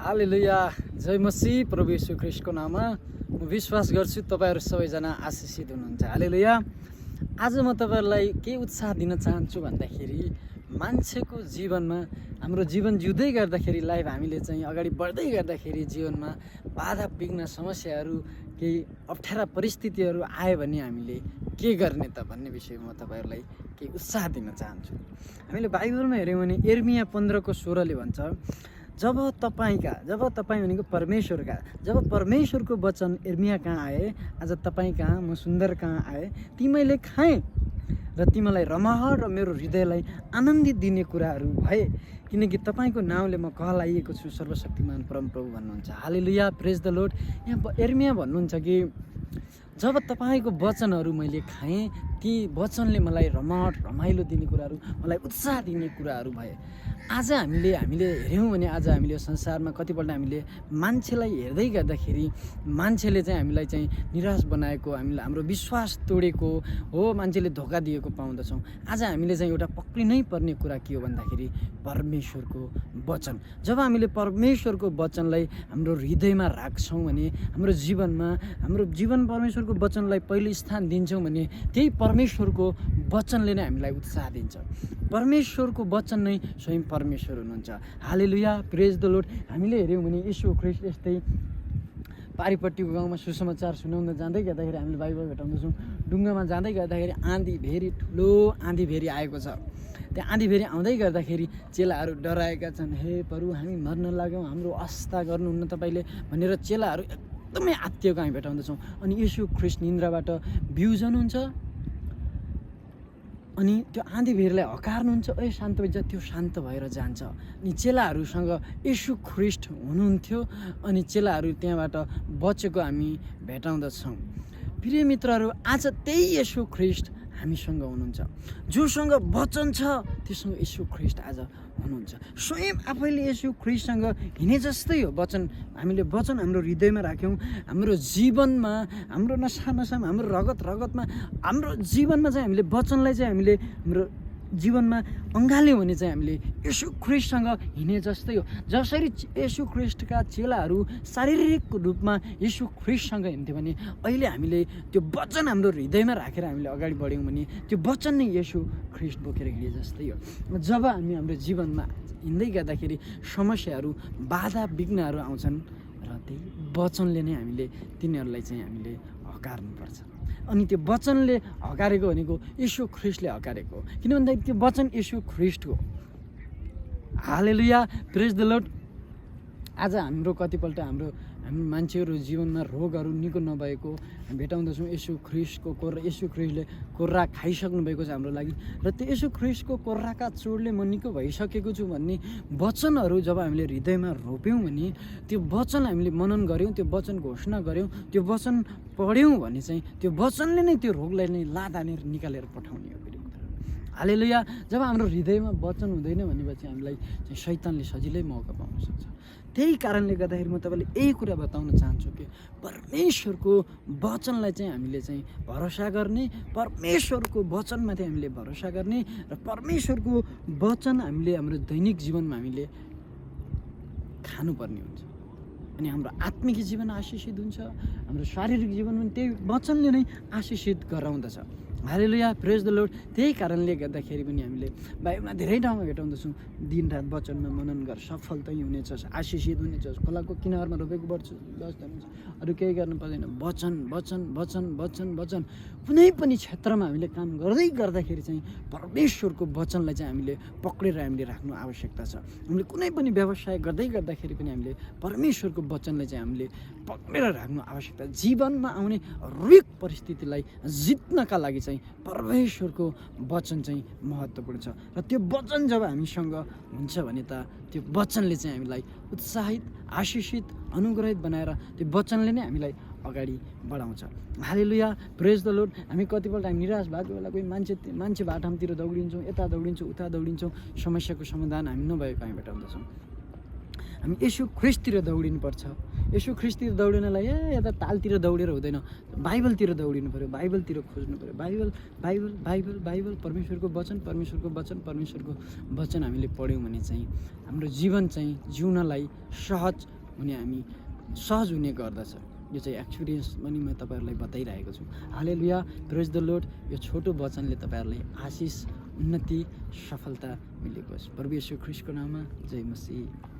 हालेलुया। जय मसीह प्रभु येशू ख्रीष्टको नाममा म विश्वास गर्छु तपाईहरु सबैजना आशीषित हुनुहुन्छ। हालेलुया। आज म तपाईहरुलाई के उत्साह दिन चाहन्छु भन्दाखेरि मान्छेको जीवनमा हाम्रो जीवन जिउँदै गर्दाखेरि लाइफ हामीले चाहिँ अगाडि बढ्दै गर्दाखेरि जीवनमा बाधा विघ्न समस्याहरू केही अप्ठ्यारा परिस्थितिहरू आयो भने हामीले के गर्ने त भन्ने विषयमा म तपाईहरुलाई केही उत्साह दिन चाहन्छु। हामीले बाइबलमा हेर्यौँ भने यिर्मिया 15:16 ले भन्छ, जब तपाईँ भनेको परमेश्वरका, जब परमेश्वरको वचन यिर्मिया कहाँ आए, आज तपाईँ कहाँ, म सुन्दर कहाँ आए, ती मैले खाएँ र तिमीलाई रमाहट र मेरो हृदयलाई आनन्दित दिने कुराहरू भए, किनकि तपाईँको नाउँले म कहलाइएको छु सर्वशक्तिमान परमप्रभु भन्नुहुन्छ। हालेलुया, प्रेज द लर्ड। यहाँ यिर्मिया भन्नुहुन्छ कि जब तपाईँको वचनहरू मैले खाएँ, ती वचनले मलाई रमाहट रमाइलो दिने कुराहरू, मलाई उत्साह दिने कुराहरू भए। आज हामीले हेऱ्यौँ भने आज हामीले संसारमा कतिपल्ट हामीले मान्छेलाई हेर्दै गर्दाखेरि मान्छेले चाहिँ हामीलाई चाहिँ निराश बनाएको, हामीलाई हाम्रो विश्वास तोडेको हो, मान्छेले धोका दिएको पाउँदछौँ। आज हामीले चाहिँ एउटा पक्रिनै पर्ने कुरा के हो भन्दाखेरि परमेश्वरको वचन। जब हामीले परमेश्वरको वचनलाई हाम्रो हृदयमा राख्छौँ भने हाम्रो जीवन परमेश्वरको वचनलाई पहिलो स्थान दिन्छौँ भने त्यही परमेश्वरको वचनले नै हामीलाई उत्साह दिन्छ। परमेश्वरको वचन नै स्वयं परमेश्वर हुनुहुन्छ। हालेलुया, प्रेज द लर्ड। हामीले हेऱ्यौँ भने यीशु ख्रीष्ट यस्तै पारिपट्टिको गाउँमा सुसमाचार सुनाउन जाँदै गर्दाखेरि हामीले बाइबल भेटाउँदछौँ, डुङ्गामा जाँदै गर्दाखेरि आँधी भेरी, ठुलो आँधी भेरी आएको छ। त्यहाँ आँधी भेरी आउँदै गर्दाखेरि चेलाहरू डराएका छन्, हे प्रभु हामी मर्न लाग्यौँ, हाम्रो आस्था गर्नुहुन्न तपाईँले भनेर चेलाहरू एकदमै आत्तिएको हामी भेटाउँदछौँ। अनि यीशु ख्रीष्ट निन्द्राबाट बिउजनुहुन्छ अनि त्यो आँधी भेरीलाई हकार्नुहुन्छ, ए शान्त भइजा, त्यो शान्त भएर जान्छ। अनि चेलाहरूसँग यीशु ख्रीष्ट हुनुहुन्थ्यो अनि चेलाहरू त्यहाँबाट बचेको हामी भेटाउँदछौँ। प्रिय मित्रहरू, आज त्यही यीशु ख्रीष्ट हामीसँग हुनुहुन्छ। जोसँग वचन छ त्योसँग यीशु ख्रीष्ट आज हुनुहुन्छ। स्वयं आफैले यीशु ख्रीष्टसँग हिँडे जस्तै हो वचन। हामीले वचन हाम्रो हृदयमा राख्यौँ, हाम्रो जीवनमा, हाम्रो नसामा, हाम्रो रगतमा, हाम्रो जीवनमा चाहिँ हामीले वचनलाई चाहिँ हामीले हाम्रो जीवनमा अँगाल्यौँ भने चाहिँ हामीले यीशु ख्रीष्टसँग हिँडे जस्तै हो। जसरी यीशु ख्रीष्टका चेलाहरू शारीरिक रूपमा यीशु ख्रीष्टसँग हिँड्थ्यो भने अहिले हामीले त्यो वचन हाम्रो हृदयमा राखेर हामीले अगाडि बढ्यौँ भने त्यो वचन नै यीशु ख्रीष्ट बोकेर हिँडे जस्तै हो। जब हामी हाम्रो जीवनमा हिँड्दै गर्दाखेरि समस्याहरू, बाधा विघ्नहरू आउँछन् र त्यही वचनले नै हामीले तिनीहरूलाई चाहिँ हामीले हकार्नुपर्छ। अनि त्यो वचनले हकारेको भनेको यीशु ख्रीष्टले हकारेको हो, किन भन्दाखेरि त्यो वचन यीशु ख्रीष्ट हो। हालेलुया, प्रेज द लर्ड। आज हाम्रो कतिपल्ट हाम्रो मान्छेहरू जीवनमा रोगहरू निको नभएको भेटाउँदछौँ। यीशु ख्रीष्टले कोर्रा खाइसक्नु भएको छ हाम्रो लागि, र त्यो यीशु ख्रीष्टको कोर्राका चोटले म निको भइसकेको छु भन्ने वचनहरू जब हामीले हृदयमा रोप्यौँ भने, त्यो वचन हामीले मनन गऱ्यौँ, त्यो वचन घोषणा गऱ्यौँ, त्यो वचन पढ्यौँ भने चाहिँ त्यो वचनले नै त्यो रोगलाई नै लात हानेर निकालेर पठाउने हो। हालेलुया। जब हाम्रो हृदयमा वचन हुँदैन भनेपछि हामीलाई चाहिँ शैतानले सजिलै मौका पाउन सक्छ। त्यही कारणले गर्दाखेरि म तपाईँलाई यही कुरा बताउन चाहन्छु कि परमेश्वरको वचनलाई चाहिँ हामीले चाहिँ भरोसा गर्ने, परमेश्वरको वचनमाथि हामीले भरोसा गर्ने र परमेश्वरको वचन हामीले हाम्रो दैनिक जीवनमा हामीले खानुपर्ने हुन्छ। अनि हाम्रो आत्मिक जीवन आशीषित हुन्छ, हाम्रो शारीरिक जीवन पनि त्यही वचनले नै आशीषित गराउँदछ। हालेलुया, प्रेज द लर्ड। त्यही कारणले गर्दाखेरि पनि हामीले बाइबलमा धेरै ठाउँमा भेटाउँदछौँ, दिनरात वचनमा मनन गर, सफल तै हुनेछस्, आशीषित हुनेछस्, खोलाको किनारमा रोपेको बढ्छु अरू केही गर्नु पर्दैन। वचन वचन वचन वचन वचन। कुनै पनि क्षेत्रमा हामीले काम गर्दै गर्दाखेरि चाहिँ परमेश्वरको वचनलाई चाहिँ हामीले पक्रेर हामीले राख्नु आवश्यकता छ। हामीले कुनै पनि व्यवसाय गर्दै गर्दाखेरि पनि हामीले परमेश्वरको वचनलाई चाहिँ हामीले पक्रेर राख्नु आवश्यकता। जीवनमा आउने हरेक परिस्थितिलाई जित्नका लागि चाहिँ परमेश्वरको वचन चाहिँ महत्त्वपूर्ण छ। र त्यो वचन जब हामीसँग हुन्छ भने त त्यो वचनले चाहिँ हामीलाई उत्साहित, आशीषित, अनुग्रहित बनाएर त्यो वचनले नै हामीलाई अगाडि बढाउँछ। हालेलुया, प्रेज द लर्ड। हामी कतिपल्ट हामी निराश भएको बेला कोही मान्छे बाटामतिर दौडिन्छौँ, यता दौडिन्छौँ, उता दौडिन्छौँ, समस्याको समाधान हामी नभएको हामी भेटाउँदछौँ। हामी यीशु ख्रीष्टतिर दौडिनुपर्छ। यसो ख्रिस्टतिर दौडिनलाई यता तालतिर दौडेर हुँदैन, बाइबलतिर दौडिनु पऱ्यो, बाइबलतिर खोज्नु पऱ्यो। बाइबल बाइबल बाइबल बाइबल परमेश्वरको वचन, परमेश्वरको वचन, परमेश्वरको वचन हामीले पढ्यौँ भने चाहिँ हाम्रो जीवन चाहिँ जिउनलाई सहज हुने गर्दछ। यो चाहिँ एक्सपिरियन्स पनि म तपाईँहरूलाई बताइरहेको छु। हालेलुया, प्रेज द लर्ड। यो छोटो वचनले तपाईँहरूलाई आशिष, उन्नति, सफलता मिलेको होस्। प्रभु येशू ख्रीष्टको नाममा जय मसीह।